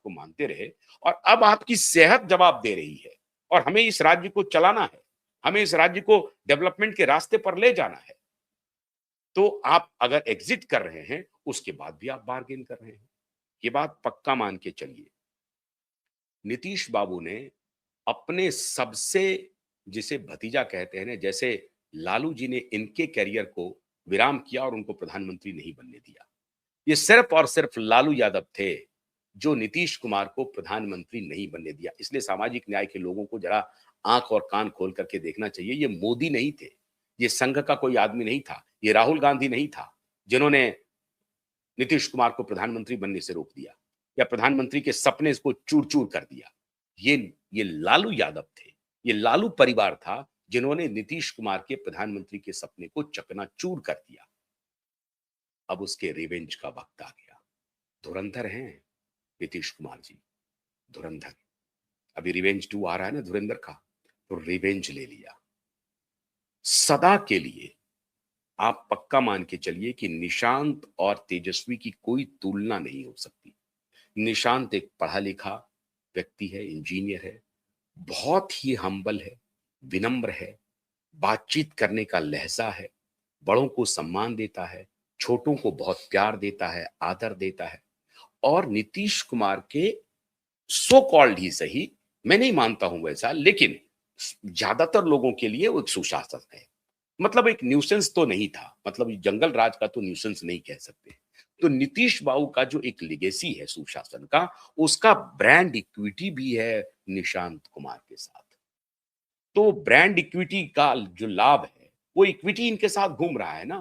को मानते रहे और अब आपकी सेहत जवाब दे रही है और हमें इस राज्य को चलाना है, हमें इस राज्य को डेवलपमेंट के रास्ते पर ले जाना है। तो आप अगर एग्जिट कर रहे हैं, उसके बाद भी आप बार्गेन कर रहे हैं। ये बात पक्का मान के चलिए। नीतीश बाबू ने अपने सबसे, जिसे भतीजा कहते हैं ना, जैसे लालू जी ने इनके करियर को विराम किया और उनको प्रधानमंत्री नहीं बनने दिया। ये सिर्फ और सिर्फ लालू यादव थे जो नीतीश कुमार को प्रधानमंत्री नहीं बनने दिया। इसलिए सामाजिक न्याय के लोगों को जरा आंख और कान खोल करके देखना चाहिए। ये मोदी नहीं थे, ये संघ का कोई आदमी नहीं था, ये राहुल गांधी नहीं था जिन्होंने नीतीश कुमार को प्रधानमंत्री बनने से रोक दिया या प्रधानमंत्री के सपने को चूर चूर कर दिया। ये लालू यादव थे, ये लालू परिवार था जिन्होंने नीतीश कुमार के प्रधानमंत्री के सपने को चकनाचूर कर दिया। अब उसके रिवेंज का वक्त आ गया। धुरंधर हैं नीतीश कुमार जी, धुरंधर। अभी रिवेंज 2 आ रहा है ना धुरंधर का, तो रिवेंज ले लिया सदा के लिए। आप पक्का मान के चलिए कि निशांत और तेजस्वी की कोई तुलना नहीं हो सकती। निशांत एक पढ़ा लिखा व्यक्ति है, इंजीनियर है, बहुत ही हम्बल है, विनम्र है, बातचीत करने का लहजा है, बड़ों को सम्मान देता है, छोटों को बहुत प्यार देता है, आदर देता है। और नीतीश कुमार के सो कॉल्ड ही सही, मैं नहीं मानता हूं वैसा, लेकिन ज्यादातर लोगों के लिए वो एक सुशासन है। मतलब एक न्यूसेंस तो नहीं था, मतलब जंगल राज का तो न्यूसेंस नहीं कह सकते। तो नीतीश बाबू का जो एक लिगेसी है सुशासन का, उसका ब्रांड इक्विटी भी है निशांत कुमार के साथ। तो ब्रांड इक्विटी का जो लाभ है, वो इक्विटी इनके साथ घूम रहा है ना।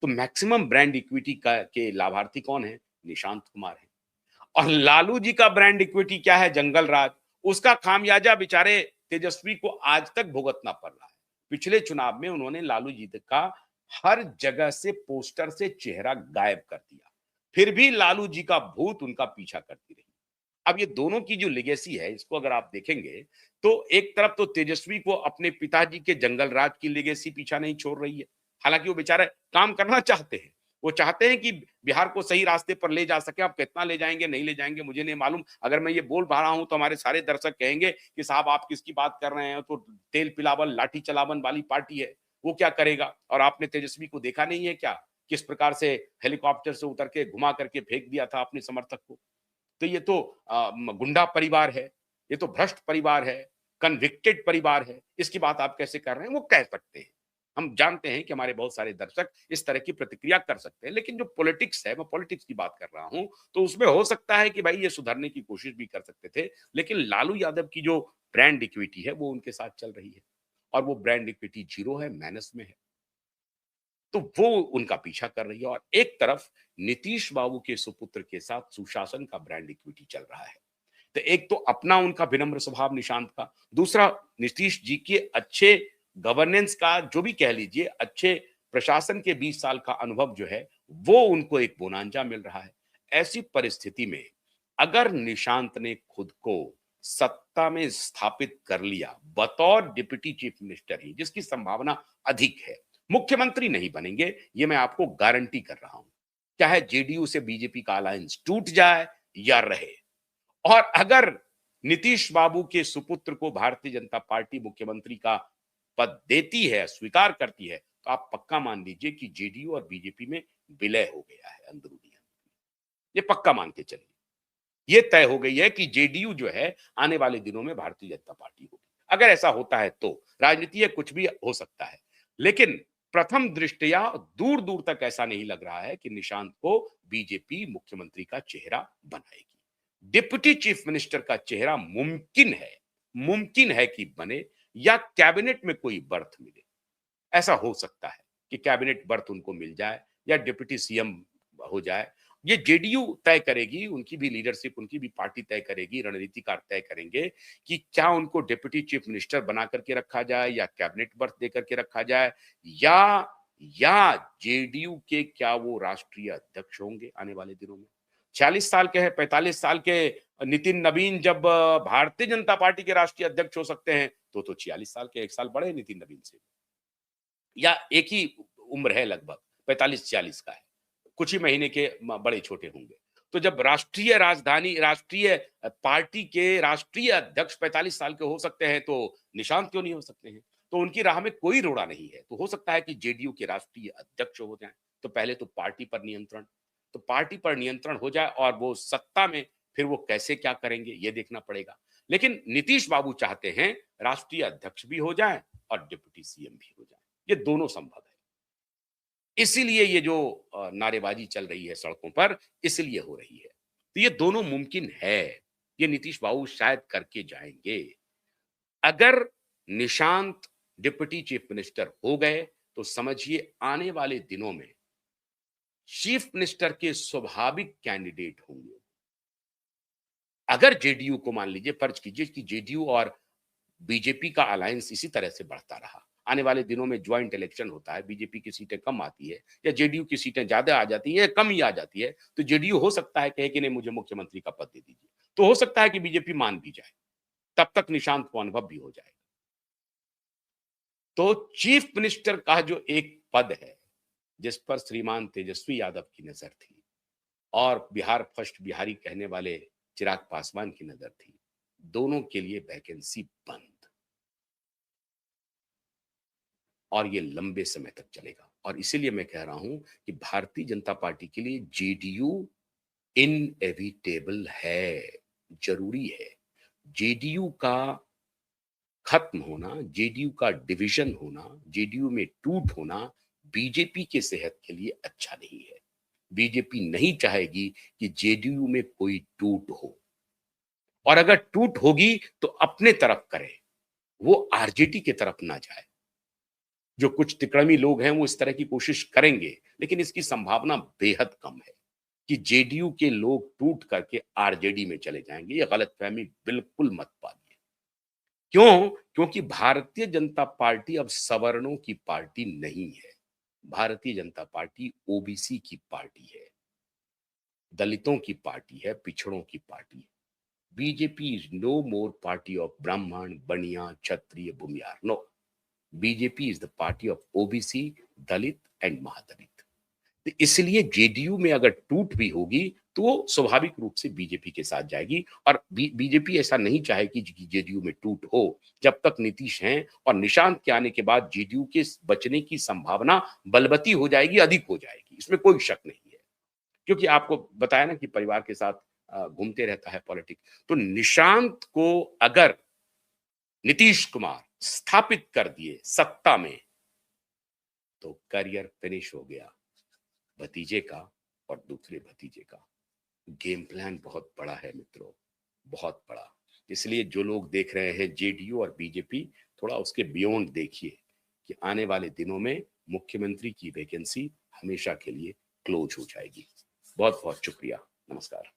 तो मैक्सिमम ब्रांड इक्विटी का के लाभार्थी कौन है? निशांत कुमार है। और लालू जी का ब्रांड इक्विटी क्या है? जंगल राज। उसका खामियाजा बेचारे तेजस्वी को आज तक भुगतना पड़ रहा है। पिछले चुनाव में उन्होंने लालू जी का हर जगह से पोस्टर से चेहरा गायब कर दिया, फिर भी लालू जी का भूत उनका पीछा करती रही। अब ये दोनों की जो लेगेसी है, इसको अगर आप देखेंगे तो एक तरफ तो तेजस्वी को अपने पिताजी के जंगल राज की लेगेसी पीछा नहीं छोड़ रही है। हालांकि वो बेचारे काम करना चाहते हैं, वो चाहते हैं कि बिहार को सही रास्ते पर ले जा सके। अब कितना ले जाएंगे नहीं ले जाएंगे मुझे नहीं मालूम। अगर मैं ये बोल पा रहा हूं तो हमारे सारे दर्शक कहेंगे कि साहब आप किसकी बात कर रहे हैं, तो तेल पिलावन लाठी चलावन वाली पार्टी है, वो क्या करेगा। और आपने तेजस्वी को देखा नहीं है क्या, किस प्रकार से हेलीकॉप्टर से उतर के घुमा करके फेंक दिया था अपने समर्थक को। तो ये तो गुंडा परिवार है, ये तो भ्रष्ट परिवार है, कन्विक्टेड परिवार है। इसकी बात आप कैसे कर रहे हैं? वो कह सकते हैं। हम जानते हैं कि हमारे बहुत सारे दर्शक इस तरह की प्रतिक्रिया कर सकते हैं, लेकिन जो पॉलिटिक्स है, मैं पॉलिटिक्स की बात कर रहा हूं, तो उसमें हो सकता है कि भाई ये सुधरने की कोशिश भी कर सकते थे। लेकिन लालू यादव की जो ब्रांड इक्विटी है वो उनके साथ चल रही है और वो ब्रांड इक्विटी जीरो है, माइनस में है। तो वो उनका पीछा कर रही है। और एक तरफ नीतीश बाबू के सुपुत्र के साथ सुशासन का ब्रांड इक्विटी चल रहा है। तो एक तो अपना उनका विनम्र स्वभाव निशांत का, दूसरा नीतीश जी के अच्छे गवर्नेंस का, जो भी कह लीजिए, अच्छे प्रशासन के 20 साल का अनुभव जो है, वो उनको एक बोनांजा मिल रहा है। ऐसी परिस्थिति में अगर निशांत ने खुद को सत्ता में स्थापित कर लिया बतौर डिप्टी चीफ मिनिस्टर ही, जिसकी संभावना अधिक है, मुख्यमंत्री नहीं बनेंगे, ये मैं आपको गारंटी कर रहा हूं। चाहे जेडीयू से बीजेपी का अलायंस टूट जाए या रहे। और अगर नीतीश बाबू के सुपुत्र को भारतीय जनता पार्टी मुख्यमंत्री का पद देती है, स्वीकार करती है, तो आप पक्का मान लीजिए कि जेडीयू और बीजेपी में विलय हो गया है अंदरूनी। ये पक्का मान के चलिए। ये तय हो गई है कि जेडीयू जो है आने वाले दिनों में भारतीय जनता पार्टी होगी। अगर ऐसा होता है तो राजनीति है, कुछ भी हो सकता है। लेकिन प्रथम दृष्टया दूर दूर तक ऐसा नहीं लग रहा है कि निशांत को बीजेपी मुख्यमंत्री का चेहरा बनाएगी। डिप्टी चीफ मिनिस्टर का चेहरा मुमकिन है कि बने, या कैबिनेट में कोई बर्थ मिले। ऐसा हो सकता है कि कैबिनेट बर्थ उनको मिल जाए या डिप्टी सीएम हो जाए। ये जेडीयू तय करेगी, उनकी भी लीडरशिप, उनकी भी पार्टी तय करेगी, रणनीतिकार तय करेंगे कि क्या उनको डिप्टी चीफ मिनिस्टर बना करके रखा जाए या कैबिनेट बर्थ दे करके रखा जाए, या जेडीयू के क्या वो राष्ट्रीय अध्यक्ष होंगे आने वाले दिनों में। 46 साल के हैं, 45 साल के नितिन नवीन जब भारतीय जनता पार्टी के राष्ट्रीय अध्यक्ष हो सकते हैं, तो 46 साल के, 1 साल बड़े हैं नितिन नवीन से, या एक ही उम्र है, लगभग 45-46 का है, कुछ ही महीने के बड़े छोटे होंगे। तो जब राष्ट्रीय राजधानी, राष्ट्रीय पार्टी के राष्ट्रीय अध्यक्ष 45 साल के हो सकते हैं, तो निशांत क्यों नहीं हो सकते हैं? तो उनकी राह में कोई रोड़ा नहीं है। तो हो सकता है कि जेडीयू के राष्ट्रीय अध्यक्ष हो जाएं। तो पहले तो पार्टी पर नियंत्रण, तो पार्टी पर नियंत्रण हो जाए और वो सत्ता में फिर वो कैसे क्या करेंगे ये देखना पड़ेगा। लेकिन नीतीश बाबू चाहते हैं राष्ट्रीय अध्यक्ष भी हो जाएं और डिप्टी सीएम भी हो जाएं। ये दोनों संभव है। इसीलिए ये जो नारेबाजी चल रही है सड़कों पर, इसलिए हो रही है। तो ये दोनों मुमकिन है। ये नीतीश बाबू शायद करके जाएंगे। अगर निशांत डिप्टी चीफ मिनिस्टर हो गए तो समझिए आने वाले दिनों में चीफ मिनिस्टर के स्वाभाविक कैंडिडेट होंगे। अगर जेडीयू को, मान लीजिए, फर्ज कीजिए कि जेडीयू और बीजेपी का अलायंस इसी तरह से बढ़ता रहा, आने वाले दिनों में ज्वाइंट इलेक्शन होता है, बीजेपी की सीटें कम आती है या जेडीयू की सीटें ज्यादा आ जाती है या कम ही आ जाती है, तो जेडीयू हो सकता है कहे कि नहीं, मुझे मुख्यमंत्री का पद दे दीजिए। तो हो सकता है कि बीजेपी मान भी जाए, तब तक निशांत को अनुभव भी हो जाएगा। तो चीफ मिनिस्टर का जो एक पद है जिस पर श्रीमान तेजस्वी यादव की नजर थी और बिहार फर्स्ट बिहारी कहने वाले चिराग पासवान की नजर थी, दोनों के लिए वैकेंसी बंद, और ये लंबे समय तक चलेगा। और इसीलिए मैं कह रहा हूं कि भारतीय जनता पार्टी के लिए जेडीयू इनएविटेबल है, जरूरी है। जेडीयू का खत्म होना, जेडीयू का डिवीजन होना, जेडीयू में टूट होना बीजेपी के सेहत के लिए अच्छा नहीं है। बीजेपी नहीं चाहेगी कि जेडीयू में कोई टूट हो, और अगर टूट होगी तो अपने तरफ करे, वो आरजेडी की तरफ ना जाए। जो कुछ तिकड़मी लोग हैं वो इस तरह की कोशिश करेंगे, लेकिन इसकी संभावना बेहद कम है कि जेडीयू के लोग टूट करके आरजेडी में चले जाएंगे। ये गलतफहमी बिल्कुल मत पालिए। क्यों? क्योंकि भारतीय जनता पार्टी अब सवर्णों की पार्टी नहीं है। भारतीय जनता पार्टी ओबीसी की पार्टी है, दलितों की पार्टी है, पिछड़ों की पार्टी है। BJP is no more party of Brahmin, Bania, Kshatriya, Bhumihar. No, BJP is the party of OBC, Dalit and Mahadalit. तो इसलिए जेडीयू में अगर टूट भी होगी तो वो स्वाभाविक रूप से बीजेपी के साथ जाएगी, और बीजेपी ऐसा नहीं चाहेगी कि जेडीयू में टूट हो। जब तक नीतीश हैं और निशांत के आने के बाद जेडीयू के बचने की संभावना बलवती हो जाएगी, अधिक हो जाएगी, इसमें कोई शक नहीं है। क्योंकि आपको बताया ना कि परिवार के साथ घूमते रहता है पॉलिटिक्स। तो निशांत को अगर नीतीश कुमार स्थापित कर दिए सत्ता में, तो करियर फिनिश हो गया भतीजे का और दूसरे भतीजे का। गेम प्लान बहुत बड़ा है मित्रों, बहुत बड़ा। इसलिए जो लोग देख रहे हैं जेडीयू और बीजेपी, थोड़ा उसके बियॉन्ड देखिए कि आने वाले दिनों में मुख्यमंत्री की वैकेंसी हमेशा के लिए क्लोज हो जाएगी। बहुत बहुत शुक्रिया, नमस्कार।